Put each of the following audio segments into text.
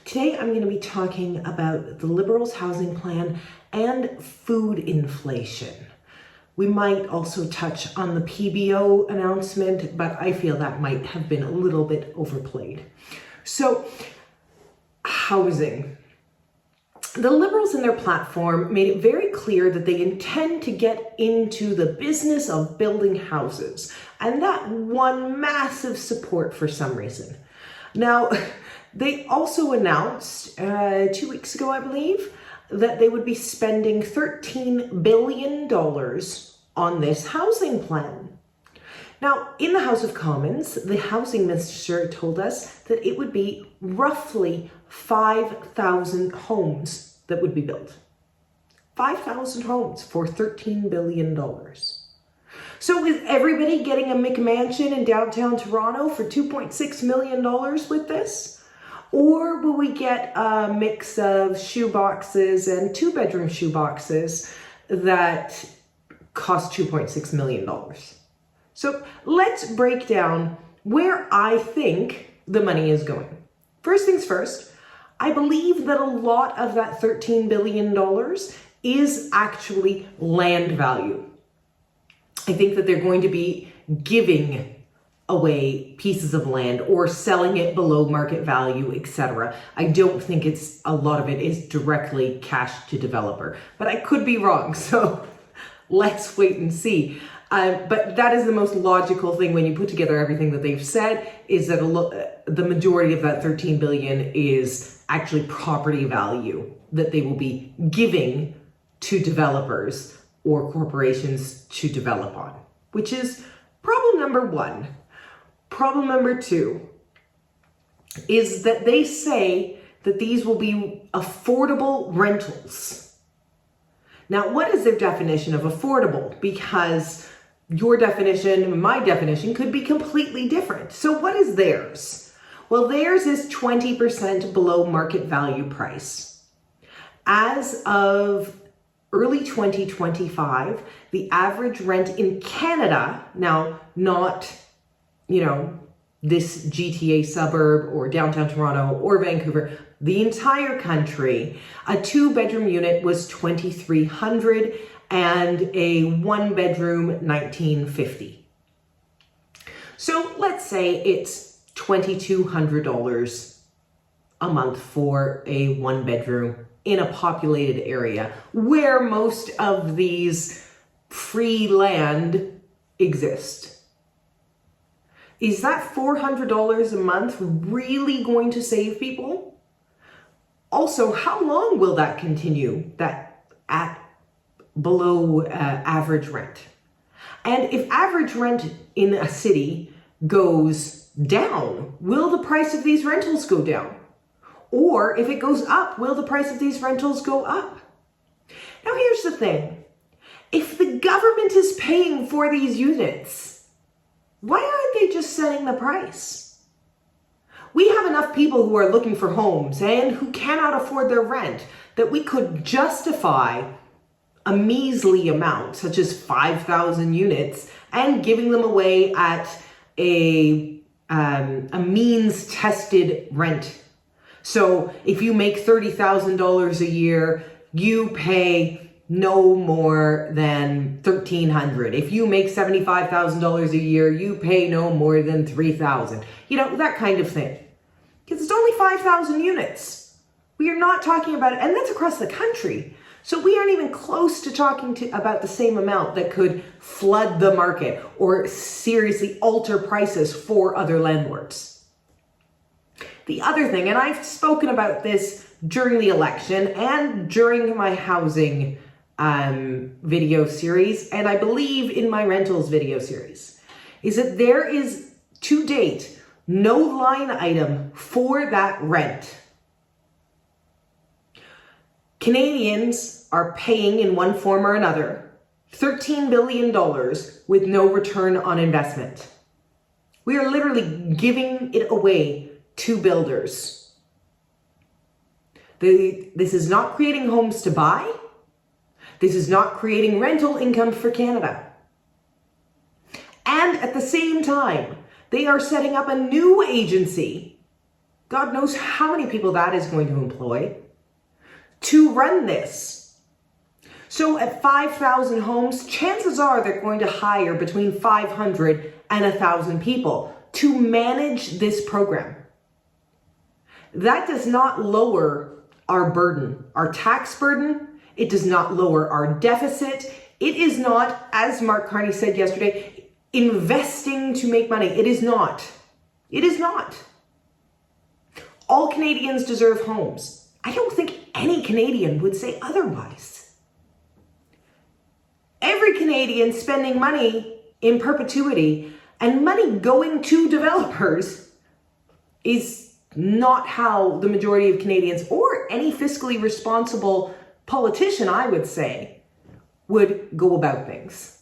Today I'm going to be talking about the Liberals' housing plan and food inflation. We might also touch on the PBO announcement, but I feel that might have been a little bit overplayed. So, housing. The Liberals in their platform made it very clear that they intend to get into the business of building houses, and that won massive support for some reason. Now, they also announced 2 weeks ago, I believe, that they would be spending $13 billion on this housing plan. Now, in the House of Commons, the housing minister told us that it would be roughly 5,000 homes that would be built. 5,000 homes for $13 billion. So is everybody getting a McMansion in downtown Toronto for $2.6 million with this? Or will we get a mix of shoeboxes and two-bedroom shoeboxes that cost $2.6 million? So let's break down where I think the money is going. First things first, I believe that a lot of that $13 billion is actually land value. I think that they're going to be giving away pieces of land or selling it below market value, etc. I don't think a lot of it is directly cash to developer, but I could be wrong. So let's wait and see. But that is the most logical thing when you put together everything that they've said, is that the majority of that 13 billion is actually property value that they will be giving to developers or corporations to develop on, which is problem number one. Problem number two is that they say that these will be affordable rentals. Now, what is their definition of affordable? Because your definition and my definition could be completely different. So what is theirs? Well, theirs is 20% below market value price. As of early 2025, the average rent in Canada, now not this GTA suburb or downtown Toronto or Vancouver, the entire country, a two-bedroom unit was $2,300 and a one-bedroom $1,950. So let's say it's $2,200 a month for a one-bedroom in a populated area where most of these free land exist. Is that $400 a month really going to save people? Also, how long will that continue, that at below average rent? And if average rent in a city goes down, will the price of these rentals go down? Or if it goes up, will the price of these rentals go up? Now here's the thing. If the government is paying for these units, why aren't they just setting the price? We have enough people who are looking for homes and who cannot afford their rent that we could justify a measly amount, such as 5,000 units, and giving them away at a means-tested rent. So if you make $30,000 a year, you pay no more than $1,300. If you make $75,000 a year, you pay no more than $3,000. That kind of thing. Because it's only 5,000 units. We are not talking about it, and that's across the country. So we aren't even close to talking about the same amount that could flood the market or seriously alter prices for other landlords. The other thing, and I've spoken about this during the election and during my housing video series, and I believe in my rentals video series, is that there is, to date, no line item for that rent. Canadians are paying in one form or another $13 billion with no return on investment. We are literally giving it away to builders. This is not creating homes to buy. This is not creating rental income for Canada. And at the same time, they are setting up a new agency God knows how many people that is going to employ to run this. So at 5,000 homes, chances are they're going to hire between 500 and 1,000 people to manage this program. That does not lower our burden, our tax burden. It does not lower our deficit. It is not, as Mark Carney said yesterday, investing to make money. It is not. It is not. All Canadians deserve homes. I don't think any Canadian would say otherwise. Every Canadian spending money in perpetuity and money going to developers is not how the majority of Canadians or any fiscally responsible politician, I would say, would go about things.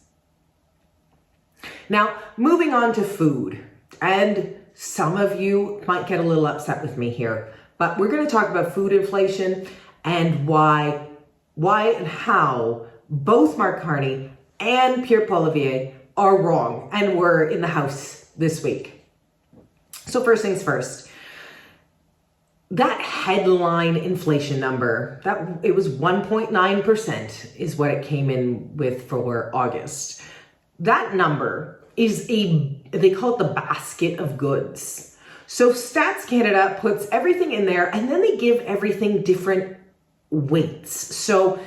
Now, moving on to food, and some of you might get a little upset with me here, but we're going to talk about food inflation and why and how both Mark Carney and Pierre Poilievre are wrong and were in the House this week. So first things first. That headline inflation number, that it was 1.9% is what it came in with for August. That number is they call it the basket of goods. So Stats Canada puts everything in there and then they give everything different weights. So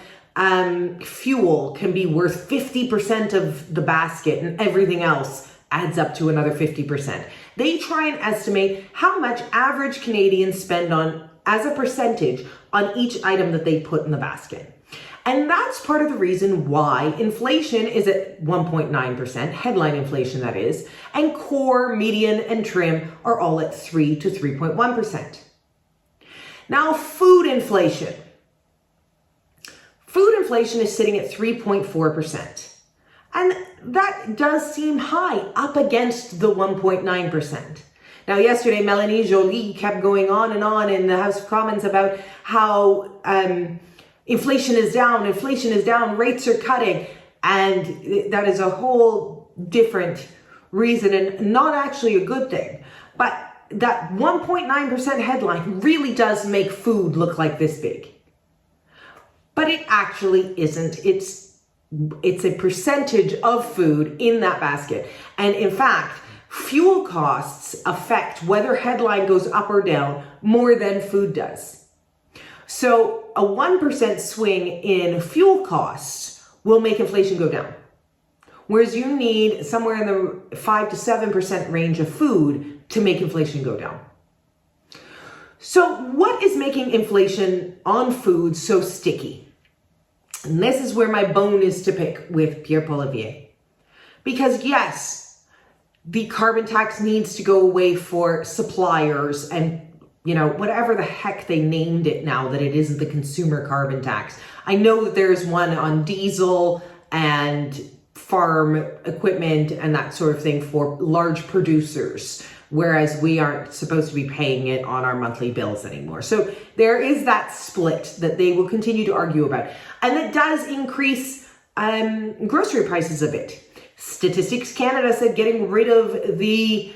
fuel can be worth 50% of the basket and everything else adds up to another 50%. They try and estimate how much average Canadians spend on as a percentage on each item that they put in the basket. And that's part of the reason why inflation is at 1.9%, headline inflation that is, and core, median, and trim are all at 3 to 3.1%. Now, food inflation. Food inflation is sitting at 3.4%. And that does seem high up against the 1.9%. Now, yesterday, Mélanie Joly kept going on in the House of Commons about how inflation is down, rates are cutting. And that is a whole different reason and not actually a good thing. But that 1.9% headline really does make food look like this big. But it actually isn't. It's a percentage of food in that basket. And in fact, fuel costs affect whether headline goes up or down more than food does. So a 1% swing in fuel costs will make inflation go down. Whereas you need somewhere in the 5 to 7% range of food to make inflation go down. So what is making inflation on food so sticky? And this is where my bone is to pick with Pierre Poilievre. Because yes, the carbon tax needs to go away for suppliers and, whatever the heck they named it now that it isn't the consumer carbon tax. I know that there's one on diesel and farm equipment and that sort of thing for large producers, whereas we aren't supposed to be paying it on our monthly bills anymore. So there is that split that they will continue to argue about. And that does increase grocery prices a bit. Statistics Canada said getting rid of the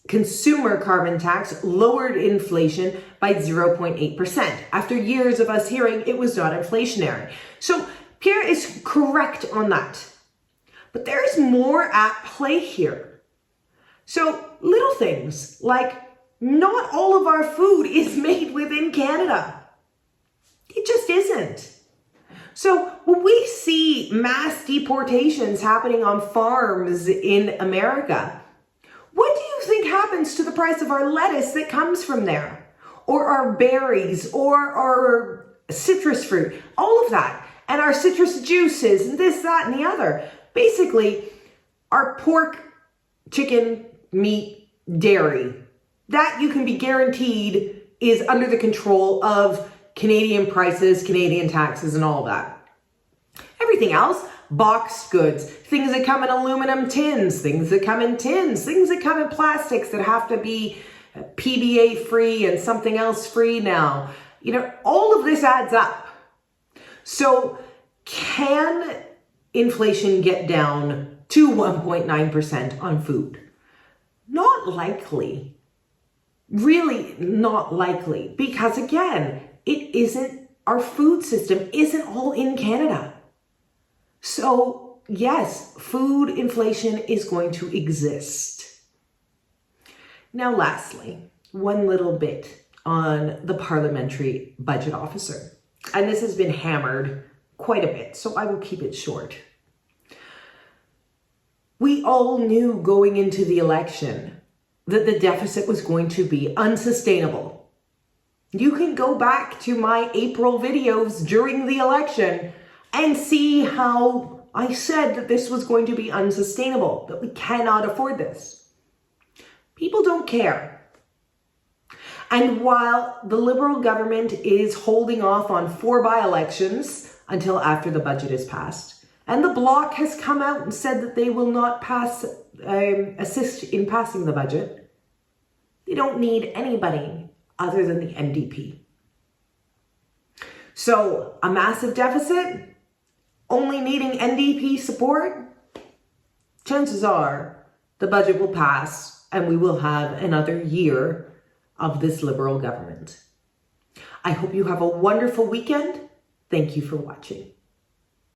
consumer carbon tax lowered inflation by 0.8% after years of us hearing it was not inflationary. So Pierre is correct on that. But there is more at play here. So little things like not all of our food is made within Canada. It just isn't. So when we see mass deportations happening on farms in America, what do you think happens to the price of our lettuce that comes from there? Or our berries, or our citrus fruit, all of that, and our citrus juices, and this, that, and the other. Basically, our pork, chicken, meat, dairy, that you can be guaranteed is under the control of Canadian prices, Canadian taxes, and all that. Everything else, boxed goods, things that come in aluminum tins, things that come in tins, things that come in plastics that have to be PBA free and something else free now. All of this adds up. So can inflation get down to 1.9% on food? Not likely. Really not likely, because again, our food system isn't all in Canada. So yes, food inflation is going to exist. Now, lastly, one little bit on the parliamentary budget officer. And this has been hammered quite a bit, so I will keep it short. We all knew going into the election that the deficit was going to be unsustainable. You can go back to my April videos during the election and see how I said that this was going to be unsustainable, that we cannot afford this. People don't care. And while the Liberal government is holding off on 4 by-elections until after the budget is passed, and the Bloc has come out and said that they will not assist in passing the budget, they don't need anybody other than the NDP. So a massive deficit, only needing NDP support, chances are the budget will pass and we will have another year of this Liberal government. I hope you have a wonderful weekend. Thank you for watching.